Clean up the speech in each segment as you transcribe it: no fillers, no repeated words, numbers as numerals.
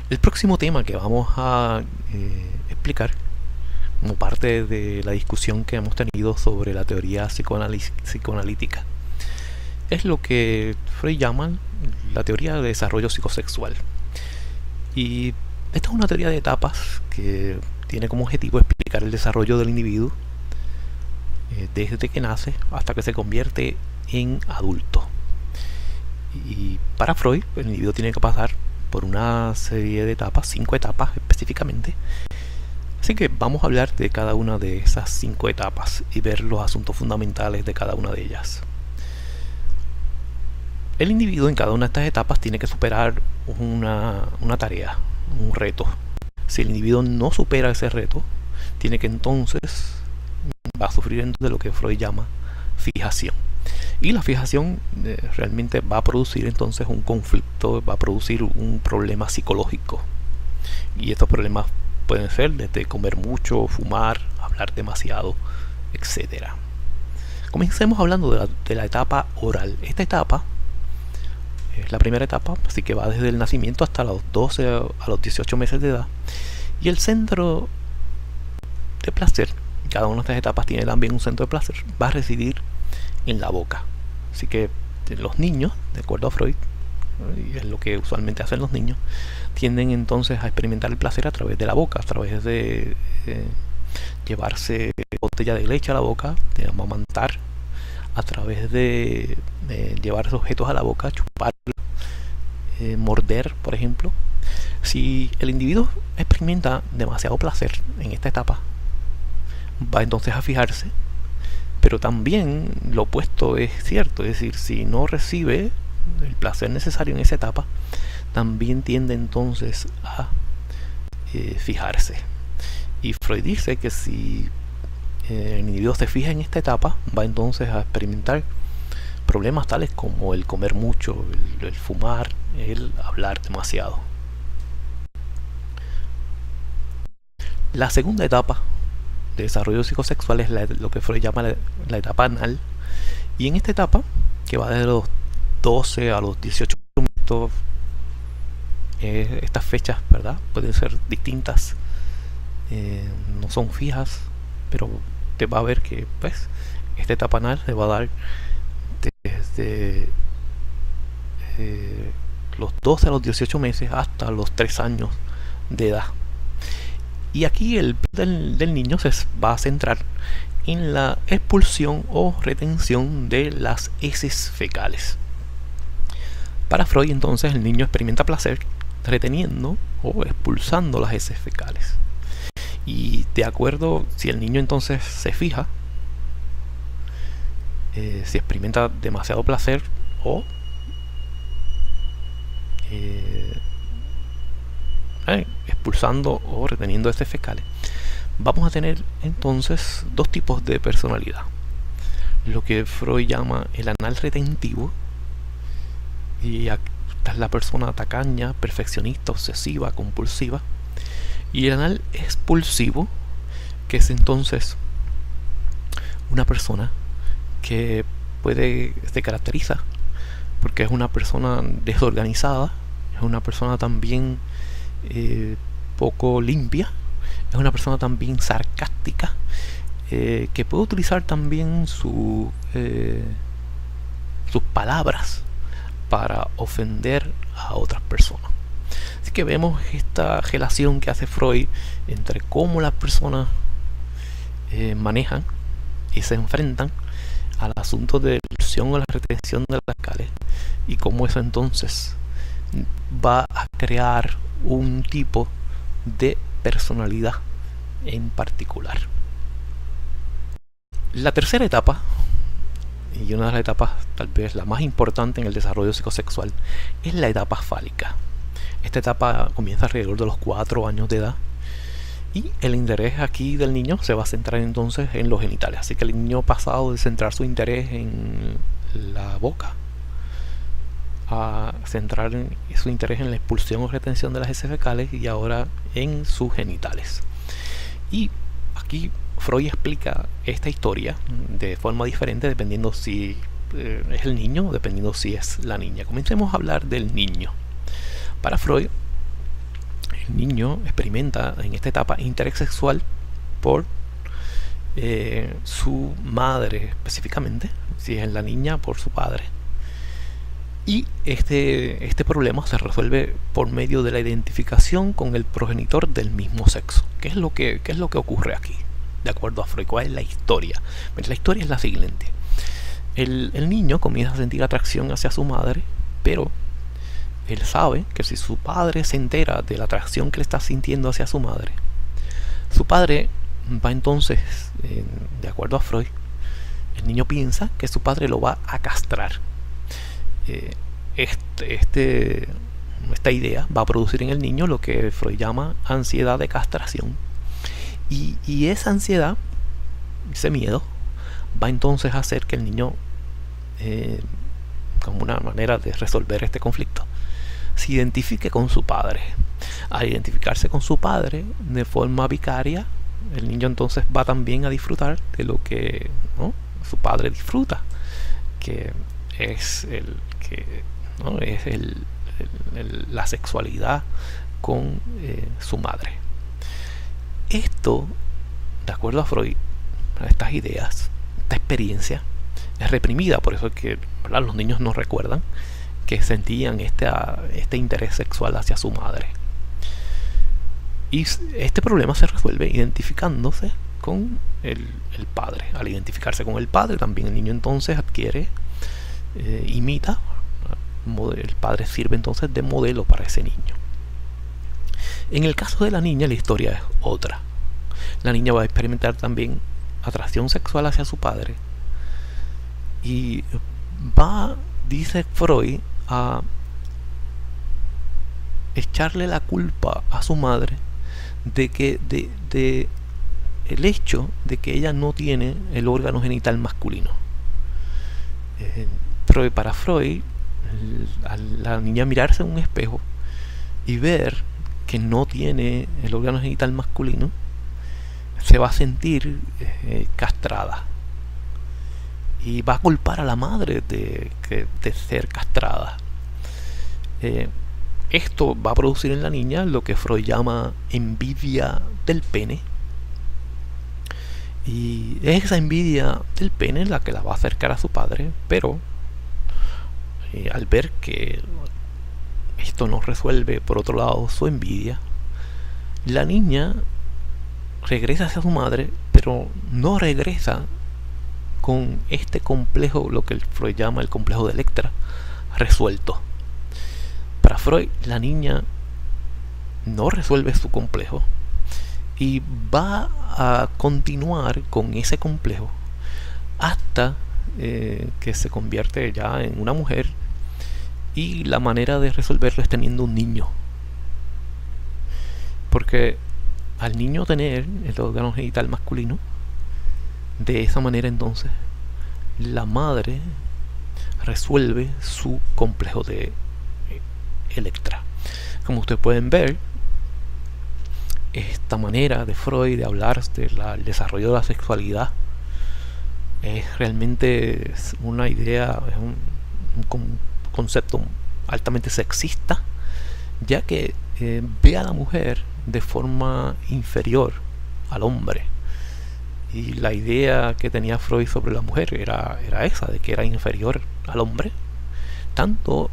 El próximo tema que vamos a explicar como parte de la discusión que hemos tenido sobre la teoría psicoanalítica es lo que Freud llama la teoría de desarrollo psicosexual. Y esta es una teoría de etapas que tiene como objetivo explicar el desarrollo del individuo desde que nace hasta que se convierte en adulto. Y para Freud, el individuo tiene que pasar por una serie de etapas, 5 etapas específicamente. Así que vamos a hablar de cada una de esas 5 etapas y ver los asuntos fundamentales de cada una de ellas. El individuo en cada una de estas etapas tiene que superar una tarea, un reto. Si el individuo no supera ese reto, tiene que entonces va a sufrir entonces lo que Freud llama fijación. Y la fijación realmente va a producir entonces un conflicto, va a producir un problema psicológico. Y estos problemas pueden ser desde comer mucho, fumar, hablar demasiado, etc. Comencemos hablando de la etapa oral. Esta etapa es la primera etapa, así que va desde el nacimiento hasta los 12 a los 18 meses de edad. Y el centro de placer, cada una de estas etapas tiene también un centro de placer, va a residir en la boca. Así que los niños, de acuerdo a Freud, y es lo que usualmente hacen los niños, tienden entonces a experimentar el placer a través de la boca, a través de llevarse botella de leche a la boca, de amamantar, a través de llevar objetos a la boca, chupar, morder, por ejemplo. Si el individuo experimenta demasiado placer en esta etapa, va entonces a fijarse. Pero también lo opuesto es cierto, es decir, si no recibe el placer necesario en esa etapa, también tiende entonces a fijarse. Y Freud dice que si el individuo se fija en esta etapa, va entonces a experimentar problemas tales como el comer mucho, el fumar, el hablar demasiado. La segunda etapa de desarrollo psicosexual es lo que Freud llama la etapa anal. Y en esta etapa, que va desde los 12 a los 18 minutos, estas fechas, ¿verdad?, pueden ser distintas, no son fijas, pero te va a ver que pues esta etapa anal se va a dar desde los 12 a los 18 meses hasta los 3 años de edad. Y aquí el del niño se va a centrar en la expulsión o retención de las heces fecales. Para Freud, entonces, el niño experimenta placer reteniendo o expulsando las heces fecales. Y de acuerdo, si el niño entonces se fija, si experimenta demasiado placer o expulsando o reteniendo heces fecales, vamos a tener entonces dos tipos de personalidad: lo que Freud llama el anal retentivo, y esta es la persona tacaña, perfeccionista, obsesiva, compulsiva; y el anal expulsivo, que es entonces una persona que se caracteriza porque es una persona desorganizada, es una persona también poco limpia, es una persona también sarcástica, que puede utilizar también sus palabras para ofender a otras personas. Así que vemos esta relación que hace Freud entre cómo las personas manejan y se enfrentan al asunto de la expulsión o la retención de las fecales, y cómo eso entonces va a crear un tipo de personalidad en particular. La tercera etapa, y una de las etapas tal vez la más importante en el desarrollo psicosexual, es la etapa fálica. Esta etapa comienza alrededor de los 4 años de edad, y el interés aquí del niño se va a centrar entonces en los genitales. Así que el niño, pasado de centrar su interés en la boca a centrar su interés en la expulsión o retención de las heces fecales, y ahora en sus genitales. Y aquí Freud explica esta historia de forma diferente dependiendo si es el niño o dependiendo si es la niña. Comencemos a hablar del niño. Para Freud, el niño experimenta en esta etapa interés sexual por su madre específicamente, si es la niña por su padre. Y este problema se resuelve por medio de la identificación con el progenitor del mismo sexo. ¿Qué es lo que ocurre aquí? De acuerdo a Freud, ¿cuál es la historia? Pues la historia es la siguiente. El niño comienza a sentir atracción hacia su madre, pero él sabe que si su padre se entera de la atracción que le está sintiendo hacia su padre va entonces, de acuerdo a Freud, el niño piensa que su padre lo va a castrar. Esta idea va a producir en el niño lo que Freud llama ansiedad de castración, y esa ansiedad, ese miedo, va entonces a hacer que el niño, como una manera de resolver este conflicto, se identifique con su padre. Al identificarse con su padre de forma vicaria, el niño entonces va también a disfrutar de lo que, ¿no?, su padre disfruta, que es la sexualidad con su madre. Esto, de acuerdo a Freud, estas ideas, esta experiencia es reprimida. Por eso es que, ¿verdad?, los niños no recuerdan que sentían este interés sexual hacia su madre. Y este problema se resuelve identificándose con el padre. Al identificarse con el padre, también el niño entonces adquiere, imita, el padre sirve entonces de modelo para ese niño. En el caso de la niña, la historia es otra. La niña va a experimentar también atracción sexual hacia su padre, y va, dice Freud, a echarle la culpa a su madre de el hecho de que ella no tiene el órgano genital masculino. Para Freud, a la niña mirarse en un espejo y ver que no tiene el órgano genital masculino, se va a sentir castrada, y va a culpar a la madre de ser castrada. Esto va a producir en la niña lo que Freud llama envidia del pene, y es esa envidia del pene la que la va a acercar a su padre. Pero al ver que esto no resuelve, por otro lado, su envidia, la niña regresa hacia su madre, pero no regresa con este complejo, lo que Freud llama el complejo de Electra, resuelto. Para Freud, la niña no resuelve su complejo y va a continuar con ese complejo hasta que se convierte ya en una mujer, y la manera de resolverlo es teniendo un niño, porque al niño tener el órgano genital masculino, de esa manera entonces la madre resuelve su complejo de Electra. Como ustedes pueden ver, esta manera de Freud de hablar del desarrollo de la sexualidad es realmente una idea, es un concepto altamente sexista, ya que ve a la mujer de forma inferior al hombre. Y la idea que tenía Freud sobre la mujer era esa, de que era inferior al hombre, tanto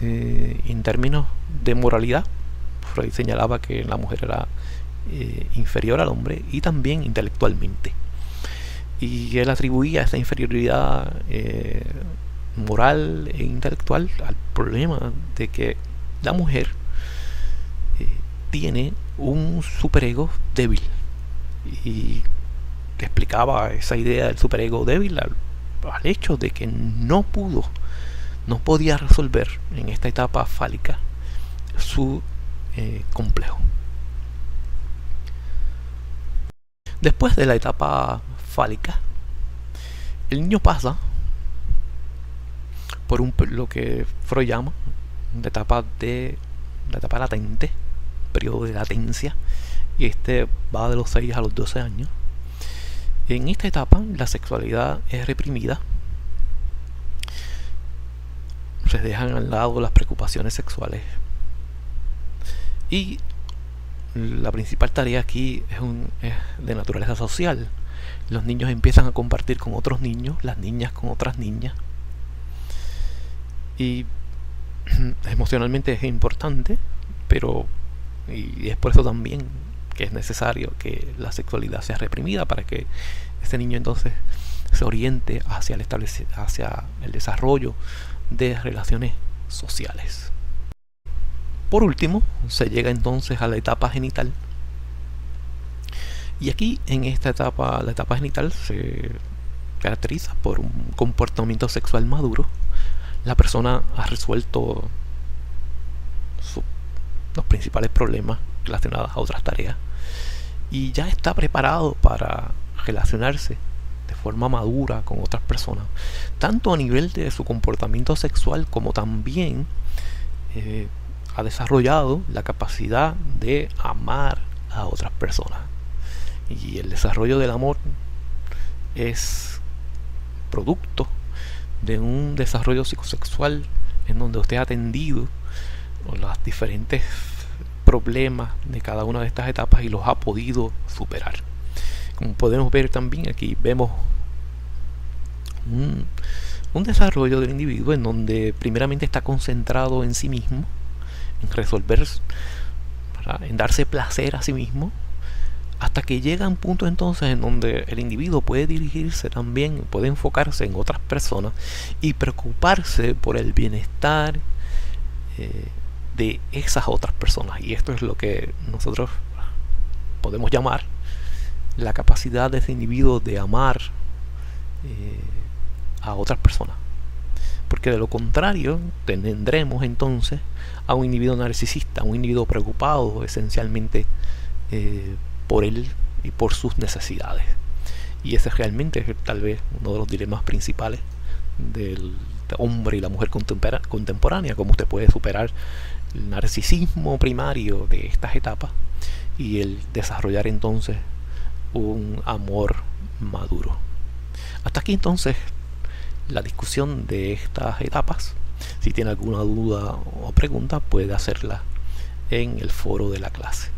en términos de moralidad. Freud señalaba que la mujer era inferior al hombre, y también intelectualmente. Y él atribuía esa inferioridad moral e intelectual al problema de que la mujer tiene un superego débil, y explicaba esa idea del superego débil al hecho de que no podía resolver en esta etapa fálica su complejo. Después de la etapa fálica, el niño pasa por lo que Freud llama la etapa latente, periodo de latencia, y este va de los 6 a los 12 años. En esta etapa la sexualidad es reprimida, se dejan al lado las preocupaciones sexuales, y la principal tarea aquí es de naturaleza social. Los niños empiezan a compartir con otros niños, las niñas con otras niñas, y emocionalmente es importante, pero y es por eso también que es necesario que la sexualidad sea reprimida, para que ese niño entonces se oriente hacia el desarrollo de relaciones sociales. Por último, se llega entonces a la etapa genital. Y aquí, en esta etapa, la etapa genital se caracteriza por un comportamiento sexual maduro. La persona ha resuelto los principales problemas relacionados a otras tareas y ya está preparado para relacionarse de forma madura con otras personas, tanto a nivel de su comportamiento sexual como también ha desarrollado la capacidad de amar a otras personas. Y el desarrollo del amor es producto de un desarrollo psicosexual en donde usted ha atendido los diferentes problemas de cada una de estas etapas y los ha podido superar. Como podemos ver también aquí, vemos un desarrollo del individuo en donde primeramente está concentrado en sí mismo, en resolver, ¿verdad?, en darse placer a sí mismo, hasta que llega un punto entonces en donde el individuo puede dirigirse también, puede enfocarse en otras personas y preocuparse por el bienestar de esas otras personas. Y esto es lo que nosotros podemos llamar la capacidad de ese individuo de amar a otras personas. Porque de lo contrario tendremos entonces a un individuo narcisista, un individuo preocupado esencialmente por él y por sus necesidades. Y ese realmente es tal vez uno de los dilemas principales del hombre y la mujer contemporánea: cómo usted puede superar el narcisismo primario de estas etapas y el desarrollar entonces un amor maduro. Hasta aquí entonces la discusión de estas etapas. Si tiene alguna duda o pregunta, puede hacerla en el foro de la clase.